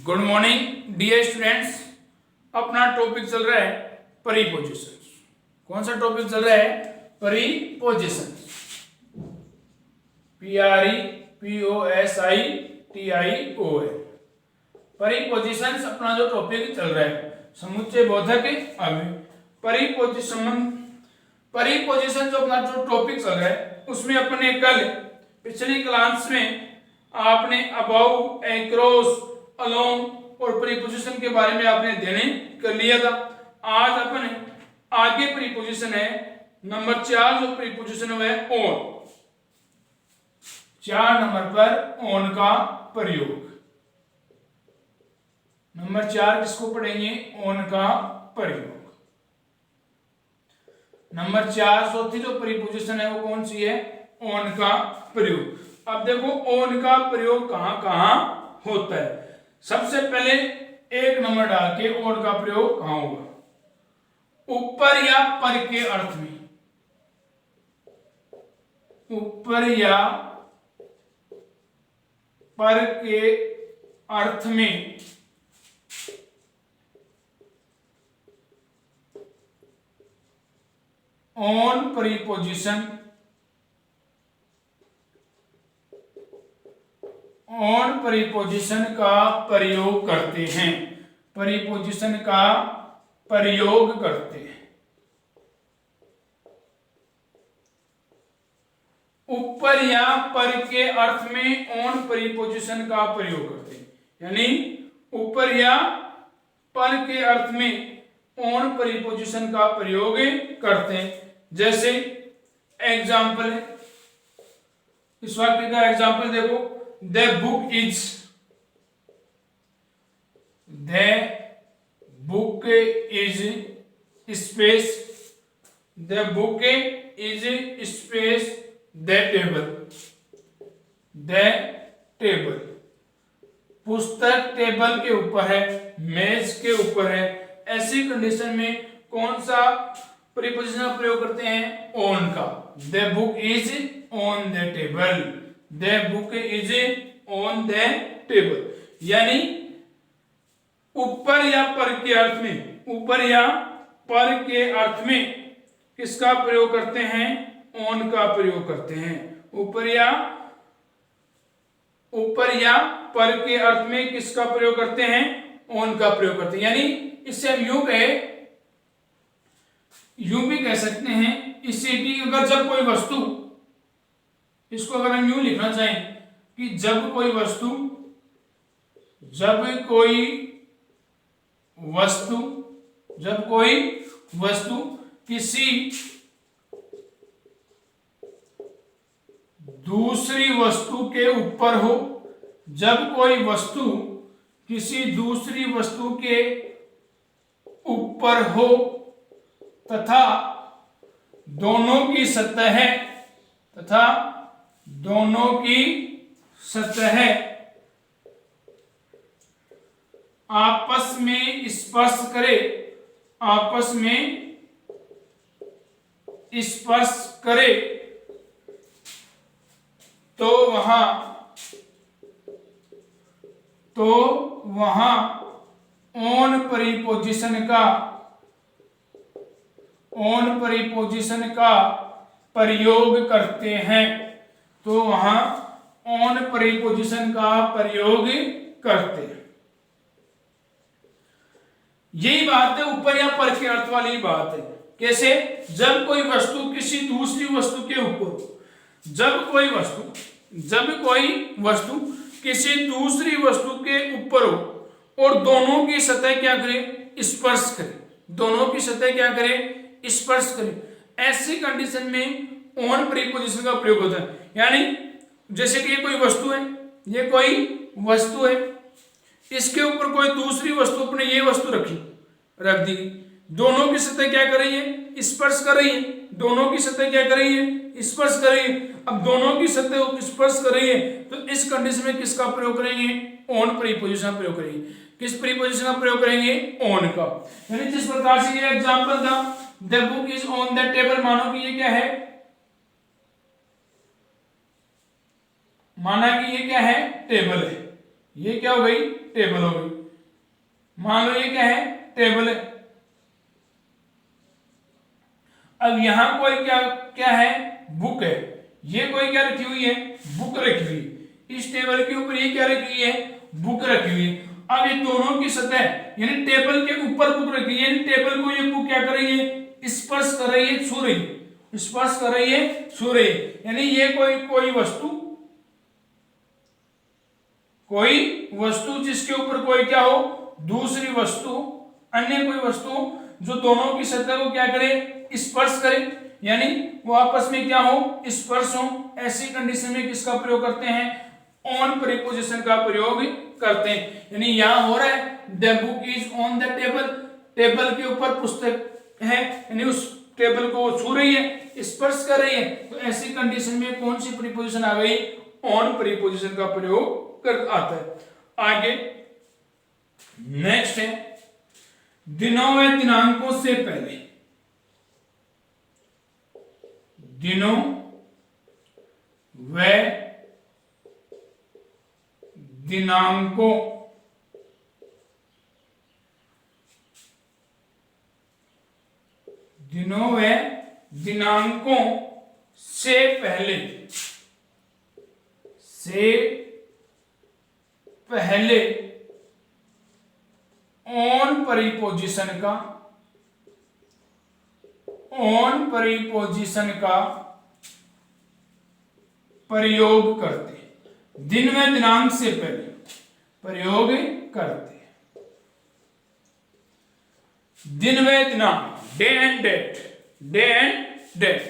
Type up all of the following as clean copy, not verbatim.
Good morning dear students. अपना topic चल रहा है प्रीपोजिशंस। कौन सा टॉपिक चल रहा है? प्रीपोजिशंस। PREPOSITION। प्रीपोजिशंस अपना जो टॉपिक चल रहा है, समुच्चय बोधक अव्यय। प्रीपोजिशन जो अपना जो टॉपिक चल रहा है उसमें अपने कल पिछली क्लास में आपने अबाउट, अक्रॉस, अलोंग और प्रीपोजिशन के बारे में आपने अध्ययन कर लिया था। आज अपने आगे प्रीपोजिशन है नंबर 4। जो प्रीपोजिशन है ऑन। 4 नंबर पर ऑन का प्रयोग। नंबर 4 किसको पढ़ेंगे? ऑन का प्रयोग। नंबर 4 चौथी जो प्रीपोजिशन है वो कौन सी है? ऑन का प्रयोग। अब देखो ऑन का प्रयोग कहां कहां होता है। सबसे पहले 1 नंबर डाल के ऑन का प्रयोग कहां होगा? ऊपर या पर के अर्थ में। ऊपर या पर के अर्थ में ऑन प्रीपोजिशन ऑन प्रीपोजिशन का प्रयोग करते हैं। प्रीपोजिशन का प्रयोग करते हैं। ऊपर या पर के अर्थ में ऑन प्रीपोजिशन का प्रयोग करते हैं। यानी ऊपर या पर के अर्थ में ऑन प्रीपोजिशन का प्रयोग करते हैं। जैसे एग्जाम्पल है, इस वाक्य का एग्जाम्पल देखो। The book is space the book is space the table. पुस्तक टेबल के ऊपर है, मेज के ऊपर है। ऐसी कंडीशन में कौन सा प्रीपोजिशन का प्रयोग करते हैं? ऑन का। The book is on the table. The book is on the table. यानी ऊपर या पर के अर्थ में, ऊपर या पर के अर्थ में किसका प्रयोग करते हैं? ऑन का प्रयोग करते हैं। ऊपर या पर के अर्थ में किसका प्रयोग करते हैं? ऑन का प्रयोग करते हैं। यानी इससे हम यूं भी कह सकते हैं इससे कि अगर जब कोई वस्तु, इसको अगर हम यूं लिखना चाहें कि जब कोई वस्तु किसी दूसरी वस्तु के ऊपर हो, जब कोई वस्तु किसी दूसरी वस्तु के ऊपर हो तथा दोनों की सतह आपस में स्पर्श करे तो वहां ऑन प्रीपोजिशन का प्रयोग करते हैं। तो वहां ऑन प्रीपोजिशन का प्रयोग करते हैं। यही बात है ऊपर या पर के अर्थ वाली बात है। कैसे? जब कोई वस्तु किसी दूसरी वस्तु के ऊपर, जब कोई वस्तु किसी दूसरी वस्तु के ऊपर हो और दोनों की सतह क्या करे? स्पर्श करे। दोनों की सतह क्या करे? स्पर्श करे। ऐसी कंडीशन में ऑन प्रीपोजिशन का प्रयोग होता है। यानी जैसे कि ये कोई वस्तु है, इसके ऊपर कोई दूसरी वस्तु, अपने ये वस्तु रख दी। दोनों की सतह क्या कर रही है? स्पर्श कर रही है। दोनों की सतह क्या कर रही है? स्पर्श कर रही है। अब दोनों की सतह स्पर्श कर रही है तो इस कंडीशन में किसका प्रयोग करेंगे? ऑन प्रीपोजिशन का प्रयोग करेंगे। किस प्रीपोजिशन का प्रयोग करेंगे? ऑन का। यानी जिस प्रकार से ये एग्जांपल था, the book is on the table, मानो कि ये क्या है? माना कि ये क्या है? टेबल है। ये क्या हो गई? टेबल हो गई। मान लो ये क्या है, टेबल है। अब यहां कोई क्या क्या है, बुक है। ये कोई क्या रखी हुई है, बुक रखी हुई है। इस टेबल के ऊपर ये क्या रखी हुई है, बुक रखी हुई है। अब ये दोनों की सतह यानी टेबल के ऊपर बुक रखी है, यानी टेबल को ये बुक क्या कर रही है, स्पर्श कर रही है, छू रही है, स्पर्श कर रही है, छू रही है। यानी ये कोई वस्तु जिसके ऊपर कोई क्या हो, दूसरी वस्तु, अन्य कोई वस्तु जो दोनों की सतह को क्या करे, स्पर्श करे, यानी वो आपस में क्या हो, स्पर्श हो। ऐसी कंडीशन में किसका प्रयोग करते हैं, ऑन प्रीपोजिशन का प्रयोग करते हैं। यानी यहां हो रहा है the book is on the table, table के ऊपर पुस्तक है, यानी उस टेबल को छू रही है, स्पर्श कर रही है। तो ऐसी कंडीशन में कौन सी प्रीपोजिशन आ गई, ऑन प्रीपोजिशन का प्रयोग कर आता है। आगे नेक्स्ट है दिनों व दिनांकों से पहले, दिनों व दिनांकों दिनों व दिनांकों से पहले ऑन प्रीपोजिशन का प्रयोग करते, दिन व दिनांक से पहले प्रयोग करते। दिन व दिनांक, day and date, day and date,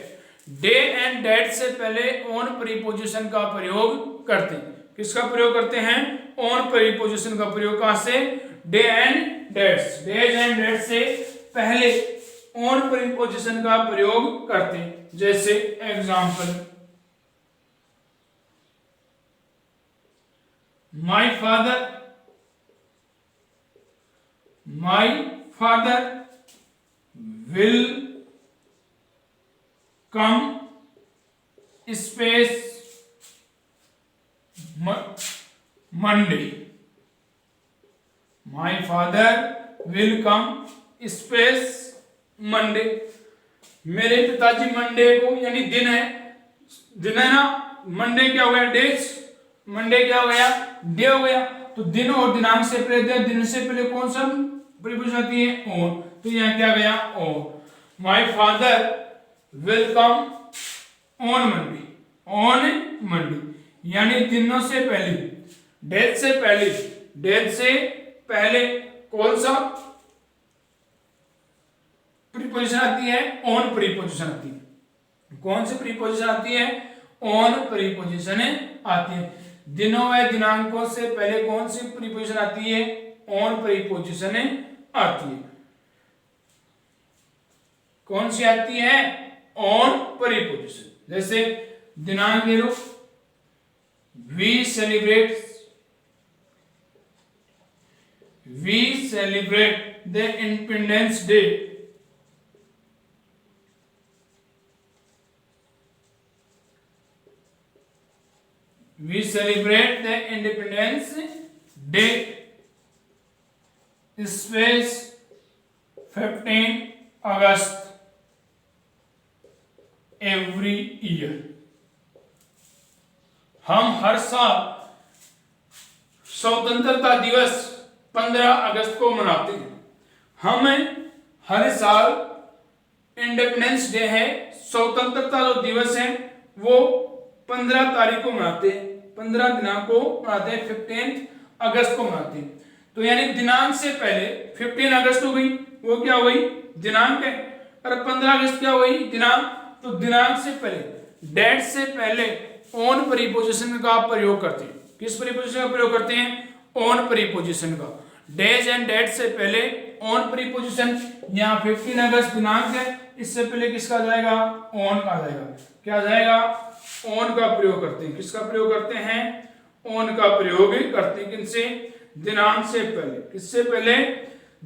day and date से पहले ऑन प्रीपोजिशन का प्रयोग करते हैं। किसका प्रयोग करते हैं, ऑन प्रीपोजिशन का प्रयोग। कहां से, day and dates, days and date से पहले ऑन प्रीपोजिशन का प्रयोग करते हैं। जैसे example, my father will come space Monday, my father will come space Monday, मेरे पिताजी मंडे को, यानी दिन है ना, मंडे क्या हो गया, डेज, मंडे क्या हो गया, डे हो गया। तो दिन और दिनांक से पहले, दिन से पहले कौन सा प्रीपोजिशन आती है, ऑन। तो यहां क्या गया, on. My father will come on Monday, on Monday, यानी दिनों से पहले, डेज से पहले, डेज से पहले कौन सा प्रीपोजिशन आती है, ऑन प्रीपोजिशन आती है। कौन सी प्रीपोजिशन आती है, ऑन प्रीपोजिशन आती है। दिनों व दिनांकों से पहले कौन सी प्रीपोजिशन आती है, ऑन प्रीपोजिशन आती है। कौन सी आती है, ऑन प्रीपोजिशन। जैसे दिनांक ले लो, we celebrate the Independence Day, we celebrate the Independence Day space 15 August every year। हम हर साल स्वतंत्रता दिवस 15 अगस्त को मनाते हैं। हम हर साल इंडिपेंडेंस डे है, स्वतंत्रता जो दिवस है वो 15 तारीख को मनाते हैं, 15 दिनांक को मनाते हैं, 15 अगस्त को मनाते हैं। तो यानी दिनांक से पहले 15 अगस्त हो गई, वो क्या हो गई, दिनांक है, और 15 अगस्त क्या हो गई, दिनांक। तो दिनांक से पहले, डेट से पहले ऑन प्रीपोजिशन का प्रयोग करते हैं। किस प्रीपोजिशन का प्रयोग करते हैं, ऑन प्रीपोजिशन का। डेज एंड डेट से पहले ऑन प्रीपोजिशन, यहाँ 15 अगस्त दिनांक है, इससे पहले किसका आ जाएगा, ऑन आ जाएगा। क्या आ जाएगा, ऑन का प्रयोग करते हैं। किसका प्रयोग करते हैं, ऑन का प्रयोग करते हैं। किनसे, दिनांक से पहले। किससे पहले,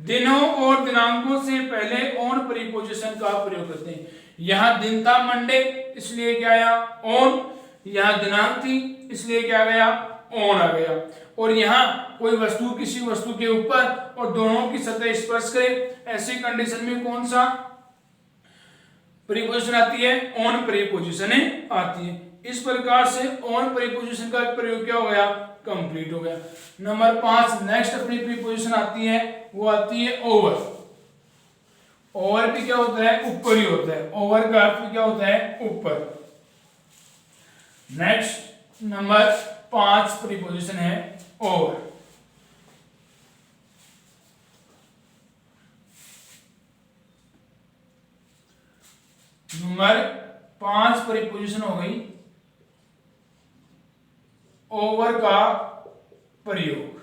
दिनों और दिनांकों से पहले ऑन प्रीपोजिशन का प्रयोग करते हैं। यहां दिन था मंडे, इसलिए क्या आया, ऑन। यहां दिनांक थी, इसलिए क्या गया, ऑन आ गया। और यहाँ कोई वस्तु किसी वस्तु के ऊपर और दोनों की सतह स्पर्श करे, ऐसी कंडीशन में कौन सा प्रीपोजिशन आती है? ऑन प्रीपोजिशन आती है। इस प्रकार से ऑन प्रीपोजिशन का प्रयोग क्या हो गया? कंप्लीट हो गया। नंबर 5 नेक्स्ट अपनी प्रीपोजिशन आती है, वो आती है ओवर। ओवर भी क्या होता है? ऊपर ही होता है। ओवर का अर्थ क्या होता है? ऊपर। नेक्स्ट नंबर 5 प्रीपोजिशन है ओवर। नंबर 5 प्रीपोजिशन हो गई ओवर का प्रयोग।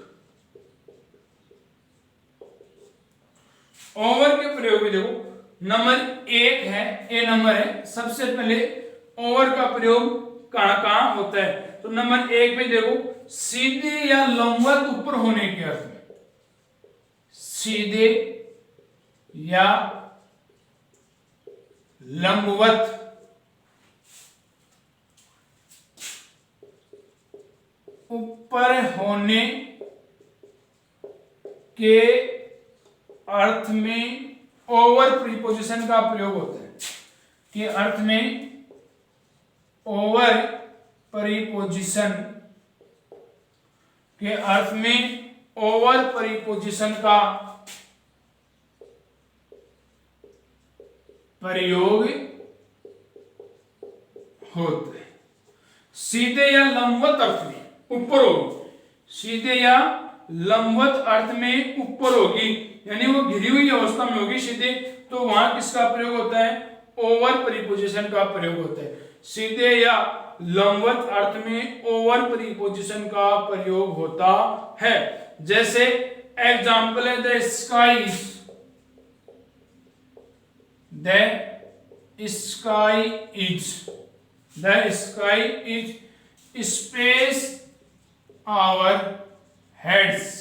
ओवर के प्रयोग में देखो, नंबर 1 है, ए नंबर है। सबसे पहले ओवर का प्रयोग कहां होता है? तो नंबर 1 पे देखो, सीधे या लंबवत ऊपर होने के अर्थ में। सीधे या लंबवत ऊपर होने के अर्थ में ओवर प्रीपोजिशन का प्रयोग होता है। के अर्थ में ओवर प्रीपोजिशन के अर्थ में ओवर प्रीपोजिशन का प्रयोग होता है। सीधे या लंबवत अर्थ में ऊपर होगी, सीधे या लंबवत अर्थ में ऊपर होगी, यानी वो घिरी हुई अवस्था में होगी सीधे, तो वहां किसका प्रयोग होता है? ओवर प्रीपोजिशन का प्रयोग होता है। सीधे या लंबवत अर्थ में ओवर प्रीपोजिशन का प्रयोग होता है। जैसे एग्जाम्पल है the sky is space our heads.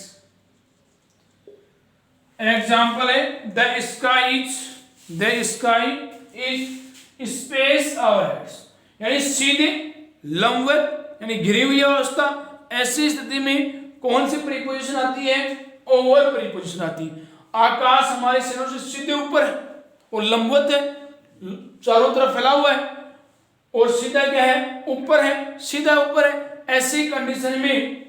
Example है the sky is space our heads, यानी सीधे लंबवत यानी घिरी हुई अवस्था। ऐसी स्थिति में कौन सी प्रीपोजिशन आती है? ओवर प्रीपोजिशन आती है। आकाश हमारे सिरों से सीधे ऊपर है और लंबवत है, चारों तरफ फैला हुआ है, और सीधा क्या है? ऊपर है, सीधा ऊपर है। ऐसी कंडीशन में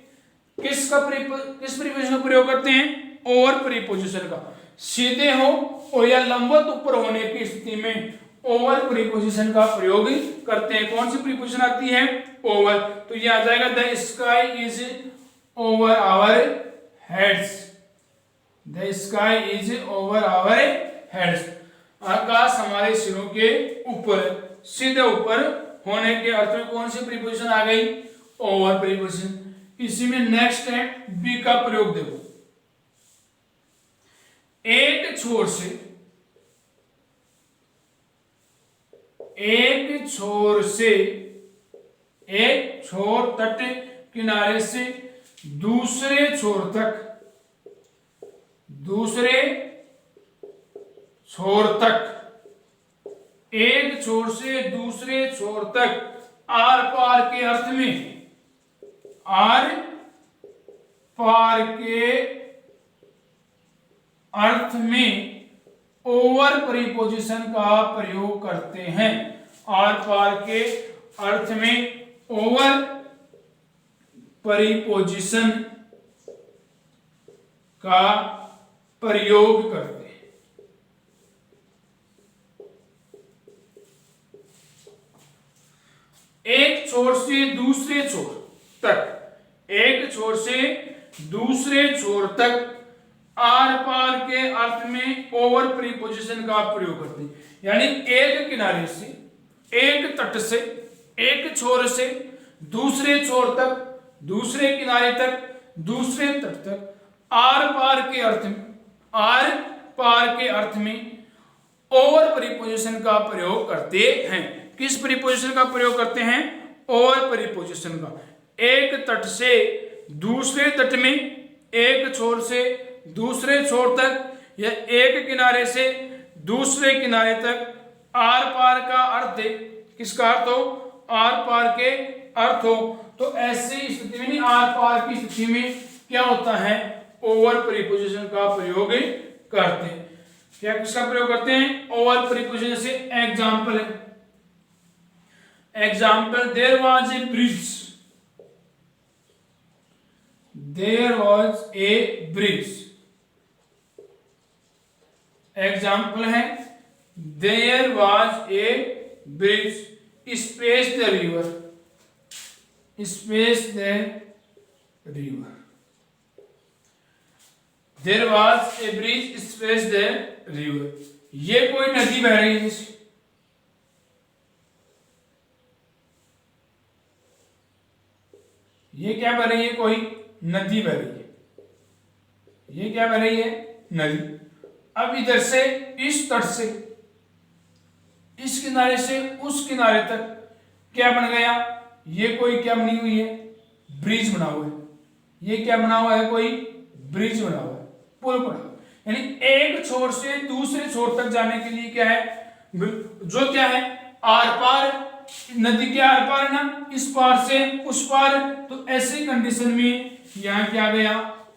किस प्रीपोजिशन का प्रयोग करते हैं? ओवर प्रीपोजिशन का। सीधे हो और या लंबवत ऊपर होने की स्थिति में ओवर प्रीपोजिशन का प्रयोग करते हैं। कौन सी प्रीपोजिशन आती है? ओवर। तो ये आ जाएगा the sky is over our heads. The sky is over our heads, आकाश हमारे सिरों के ऊपर, सीधे ऊपर होने के अर्थ में कौन सी प्रीपोजिशन आ गई? Over preposition. इसी में नेक्स्ट है बी का प्रयोग। देखो, एक छोर से एक छोर तट किनारे से दूसरे छोर तक एक छोर से दूसरे छोर तक आर पार के अर्थ में ओवर प्रीपोजिशन का प्रयोग करते हैं। आर पार के अर्थ में ओवर प्रीपोजिशन का प्रयोग करते हैं। एक छोर से दूसरे छोर तक आर पार के अर्थ में ओवर प्रीपोजिशन का प्रयोग करते हैं। यानी एक किनारे से, एक तट से, एक छोर से दूसरे छोर तक, दूसरे किनारे तक, दूसरे तट तक आर पार के अर्थ में ओवर प्रीपोजिशन का प्रयोग करते हैं। किस प्रीपोजिशन का प्रयोग करते हैं? ओवर प्रीपोजिशन का। एक तट से दूसरे तट में, एक छोर से दूसरे छोर तक या एक किनारे से दूसरे किनारे तक आर पार का अर्थ, किसका अर्थ हो? आर पार के अर्थ हो, तो ऐसी स्थिति में नहीं, आर पार की स्थिति में क्या होता है, ओवर प्रीपोजिशन का प्रयोग करते हैं। क्या किसका प्रयोग करते हैं, ओवर प्रीपोजिशन से एग्जाम्पल है, example there was a bridge, there was a bridge. Example है there was a bridge space the river, space the river, there was a bridge space the river. ये कोई नदी बह रही है जैसे, ये क्या बह रही है, कोई नदी बह रही है, ये क्या बह रही है, नदी। अब इधर से इस तट से इस किनारे से उस किनारे तक क्या बन गया, ये कोई क्या बनी हुई है, ब्रिज बना हुआ है, ये क्या बना हुआ है, कोई ब्रिज बना हुआ है, पुल बना हुआ है। यानी एक छोर से दूसरे छोर तक जाने के लिए क्या है, जो क्या है, आर पार, नदी के आर पार है ना, इस पार से उस पार। तो ऐसी कंडीशन में यहां क्या गया,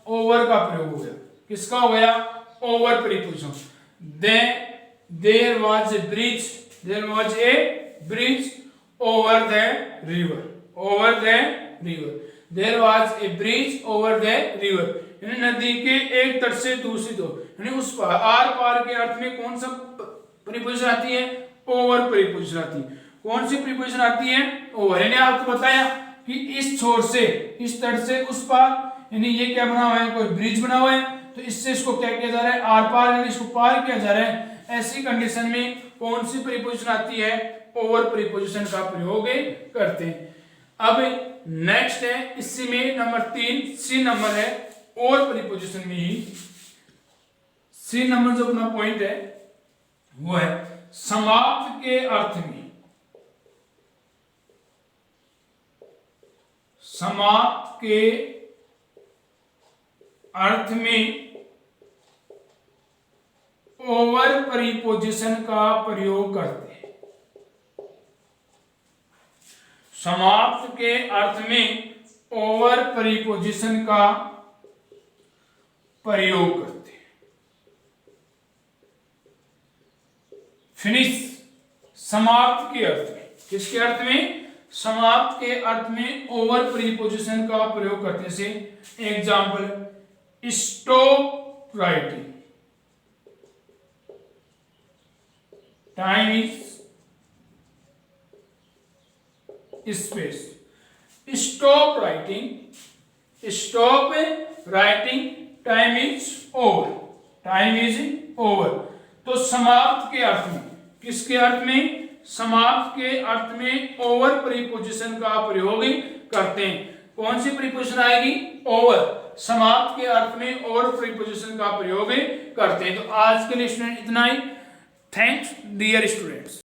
ओवर का प्रयोग हो गया। किसका हो गया, over preposition. There was a bridge, there was a bridge over the river, over the river, there was a bridge over the river. यानी नदी के एक तट से दूसरी तो, यानी उस पार, आर पार के अर्थ में कौन सा प्रीपोजिशन आती है, ओवर प्रीपोजिशन आती है। कौन सी प्रीपोजिशन आती है, ओवर। यानी आपको बताया कि इस छोर से इस तट से उस पार, यानी ये क्या बना हुआ है, कोई ब्रिज बना हुआ है, तो इससे इसको क्या किया जा रहा है, आर पार, यानी इसको पार किया जा रहा है। ऐसी कंडीशन में कौन सी प्रीपोजिशन आती है, ओवर प्रीपोजिशन का प्रयोग करते हैं। अब नेक्स्ट है इसी में नंबर 3, सी नंबर है, ओवर प्रीपोजिशन में ही सी नंबर जो अपना पॉइंट है वो है समाप्त के अर्थ में, समाप्त के अर्थ में ओवर प्रीपोजिशन का प्रयोग करते हैं। समाप्त के अर्थ में ओवर प्रीपोजिशन का प्रयोग करते हैं। फिनिश, समाप्त के अर्थ में, किसके अर्थ में, समाप्त के अर्थ में ओवर प्रीपोजिशन का प्रयोग करने से example stop writing, time is space, stop writing, stop writing, time is over, time is over. तो समाप्त के अर्थ में, किसके अर्थ में, समाप्त के अर्थ में ओवर प्रीपोजिशन का प्रयोग करते हैं। कौन सी प्रीपोजिशन आएगी, ओवर। समाप्त के अर्थ में ओवर प्रीपोजिशन का प्रयोग करते हैं। तो आज के लिए स्टूडेंट इतना ही। Thanks dear students.